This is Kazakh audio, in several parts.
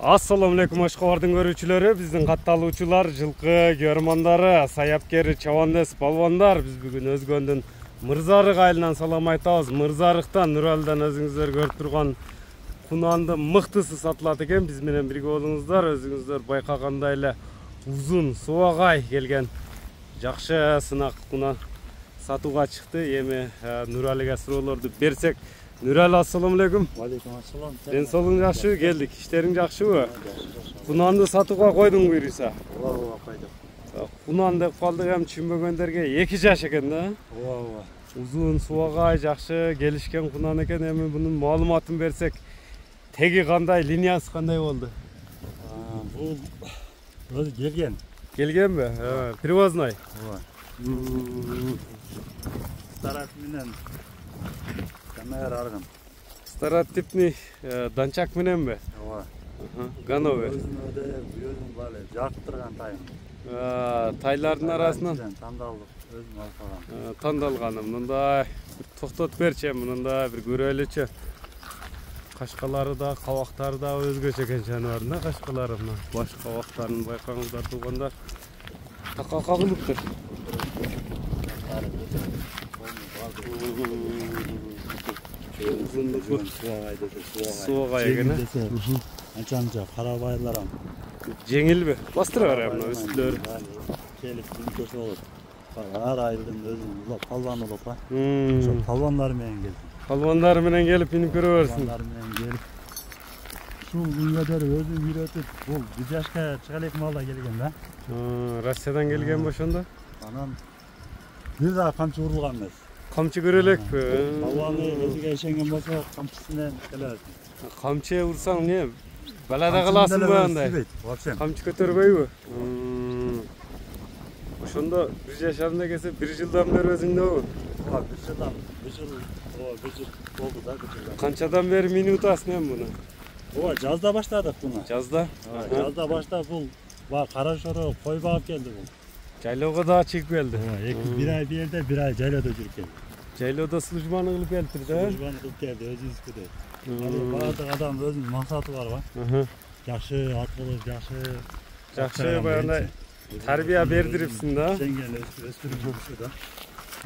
Assalamu alaikum Ашқабардың көрүүчүлөрү, биздин катталуучулар, жылкы көрмандары, саяпкери, чабандес, балбандар. Биз бүгүн Өзгөндүн Мырзарык айылынан салам айтабыз. Мырзарыктан, Нуралдан өзүңүздөр көрүп турган кунанды мыктысы сатылат экен. Биз менен бирге болуңуздар. Өзүңүздөр байкагандай эле узун суагай келген жакшы сынак кунан сатууга чыкты. Эми Нуралиге суроолорду берсек. Нурал, ассаламу алейкум. Алейкум ассалам. Сен солуң жакшы, келдик. Иштериң жакшыбы? Кунанды сатууга койдуң буйруса? Ооба, койдук. Кунан деп калдык, эми түшүнбөгөндөргө 2 жаш экен да? Ооба. Узун, суагай, жакшы келишкен кунан экен. Эми бунун маалыматын берсек, теги кандай, линиясы кандай болду? Бул өзү келген. Келгенби? Привозной. Ооба. Старат менен камера арган. Старотипный данчак мененби? Ооба. Гановый. Өзүм бале жактырган тайым. Тайлардын арасынан тандалдык, өзүм алган. Тандалганы. Мындай токтотуп берчи, мындай бир көрөлүчү. Кашкалары да, кабактары да өзгөчө экен жаныбардың да, кашкалары мына. Баш кабактарын байкаңыздар туугандар. Така кагылыптыр. Суагай экен. Анча карабайларам. Жеңилби? Бастыра берем мына үстүлөрү. Келип көрсө болот. Ар айылдын өзүнүн палваны болот па. Ошо палвандар менен келди. Палвандар менен келип минип көрө берсин. Палвандар менен келип. Ушул күнгөдөр өзү үйрөтүп, бул 1 жашка чыга элек малда келген да. Россиядан келген ошондо. Анан бир да камчы урулган эмес. Камчы көрө элекпи? Палваны өзүгө ишенген болсо камчысынан келет. Камчы урсаң эмне? Балада каласыңбы андай? Камчы көтөрбөйбү? Ошондо 1 жашарында келсе 1 жылдан бери өзүңдөбү? Ооба, 1 жыл болду да, 1 жыл. Канчадан бери минип атасың эми муну? Ооба, жазда баштадык буну. Жазда? Жазда баштап бул кара шоро кой багып келди бул. Жайлоого да чыгып келди. Бир ай бу жерде, 1 ай жайлоодо жүрүп келди. Жайлоодо службаны кылып келиптир да? Службаны кылып келди, өзүбүздү. Баардык адам өзүнүн максаты бар ба? Жакшы ат болуп, жакшы баягындай тарбия бердирипсиң да. Ишенген өспүрүмчү да.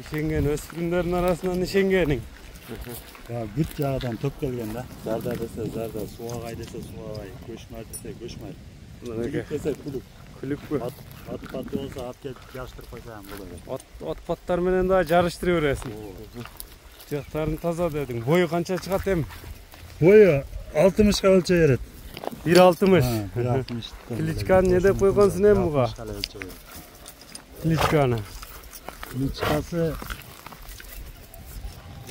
Ишенген өспүрүмдөрдүн арасынан ишенгениң. Бүт жагдан топ келген да. Зарда десе зарда, суагай десе суагай, көчмөр десе көчмөр. Күлүп десе күлүп. Күлүппү? Ат болсо ат келип жарыштырып койсоң болот. От паттар менен да жарыштыра бересиң. Жактарын таза дедиң. Бою канча чыгат эми? Бою 60ка өлчө берет. 1.60. 1.60. Кличканы не деп койгонсуң эми буга? Кличканы. Кличкасы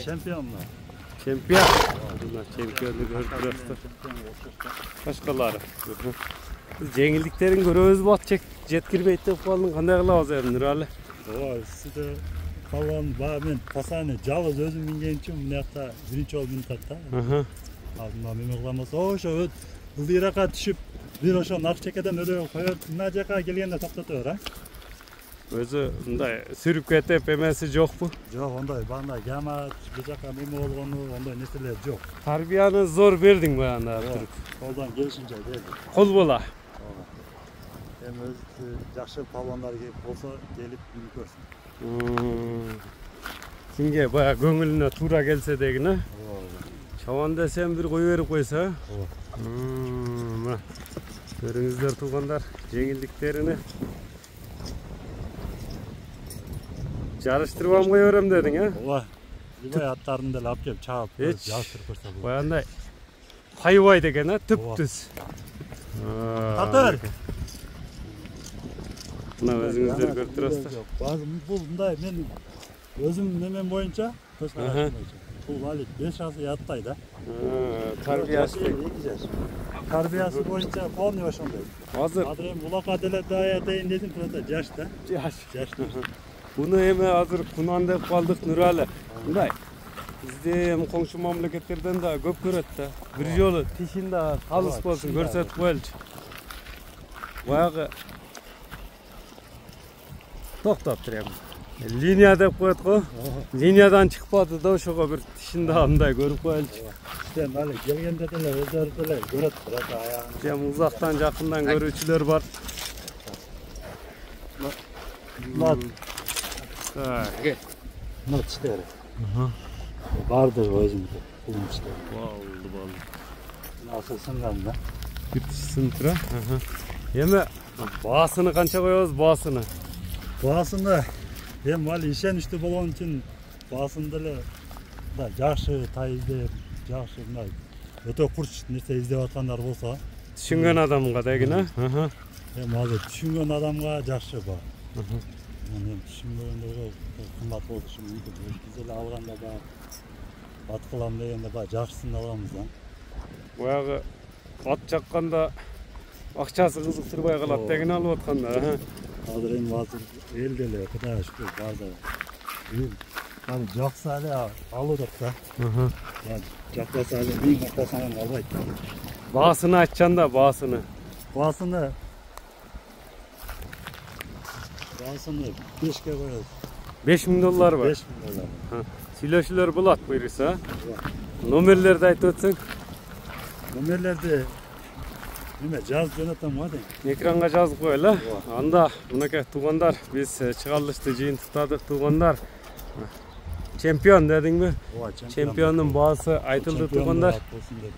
чемпион. Чемпион. Чемпионду көрүп турасыздар. Башкалары. Жеңилдиктерин көрөбүзбү, ат жеткирбейт деп калдың, кандай кылабыз эми Нуралы? Ооба, сизде калган мен пасаны жалгыз өзүм минген үчүн мынакта биринчи жолу минип атат да. Алдымда неме кылган болсо, ошо ылдыйракка түшүп, бир ошо нак чекеден өдөгө коюп, мына жака келгенде токтото бер, а? Өзү мындай сүрүп кетип эмеси жокпу? Жок, ондой баандай гамат, бир жака неме болгону, ондой нерселер жок. Тарбияны зор бердиң баягында туруп. Колдон келишинче берди. Кол бола. Эми өзү жакшы палвандар болсо келип минип көрсүн. Кимге бая көңүлүнө туура келсе дегин, а? Ооба. Чабан десем бир кой берип койсо, а? Мына көрүңүздөр туугандар, жеңилдиктерини жарыштырбам кое берем дедиң, а? Ооба. Любой аттарын деле алып келип чаап, жарыштырып көрсө болот. Баягындай хайбай деген, а? Түп-түз. Татыр. Мына өзүңүздөр көрүп турасыздар. Бул мындай мен өзүм немем боюнча, бул али 5 жаш яттай да. Тарбиясы 2 жаш. Тарбиясы боюнча полный ошондой. Азыр эми булакка деле даятайын десем, просто жаш да. Жаш. Буну эми азыр кунан деп калдык Нуралы. Мындай бизде эми коңшу мамлекеттерден да көп көрөт да. Бир жолу тишин да калыс болсун көрсөтүп коелучу. Баягы токтоп тур эми. Liniya деп koyat ko. Liniyadan çıkmadı da ошого bir tişinde андай görüp koyalım. İşte böyle gelgende de özleri de görüp biraz ayağını. Hem uzaktan yakından görücüler var. Lat. Gel. Lat işte. Vardır özümde. Kulum işte. Baldı. Nasılsından da. Bir tişsin tura. Yeme bağısını kança koyuyoruz bağısını. Bağısında hem vali işen üstü bolon için bağısında da жақсы тайызды жақсы мына өтө курч нерсе издеп аткандар болсо Düşüngen adamga degine. эми азыр түшүнгөн адамга жакшы ба эми түшүнбөгөндөргө кымбат болушу мүмкүн биз эле алганда баягы ат кылам дегенде баягы жакшысын алганбыз да Баягы at çakkanda акчасы кызыктырбай калат деген алып атканда. азыр эми азыр элде эле кудайга шүкүр баардыгы аны жакса эле алып атат да жакпаса эле миң картасынан албайт Bağısını açacaksın da bağısını. Bağısını 5'e koyuyoruz. 5.000 dolar var. 5.000 dolar. Söyleşiler bulat buyursa. Nomerleri de aytып ötsün. Nomerlerde nime jaz jonatam hadi. Ekranga жазып koyla. Anda bunaka tuğandar biz çıkarılıştı jыйын tutadık tuğandar. Çempiyon dedin mi? Çempiyonun bağısı aytıldı tuğandar.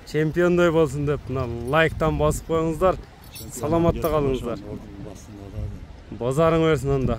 Çempiondoy bolsun dep like'tan basıp koyuңuzдар. Salamatта kalыңыздар. Bozarың versin anda.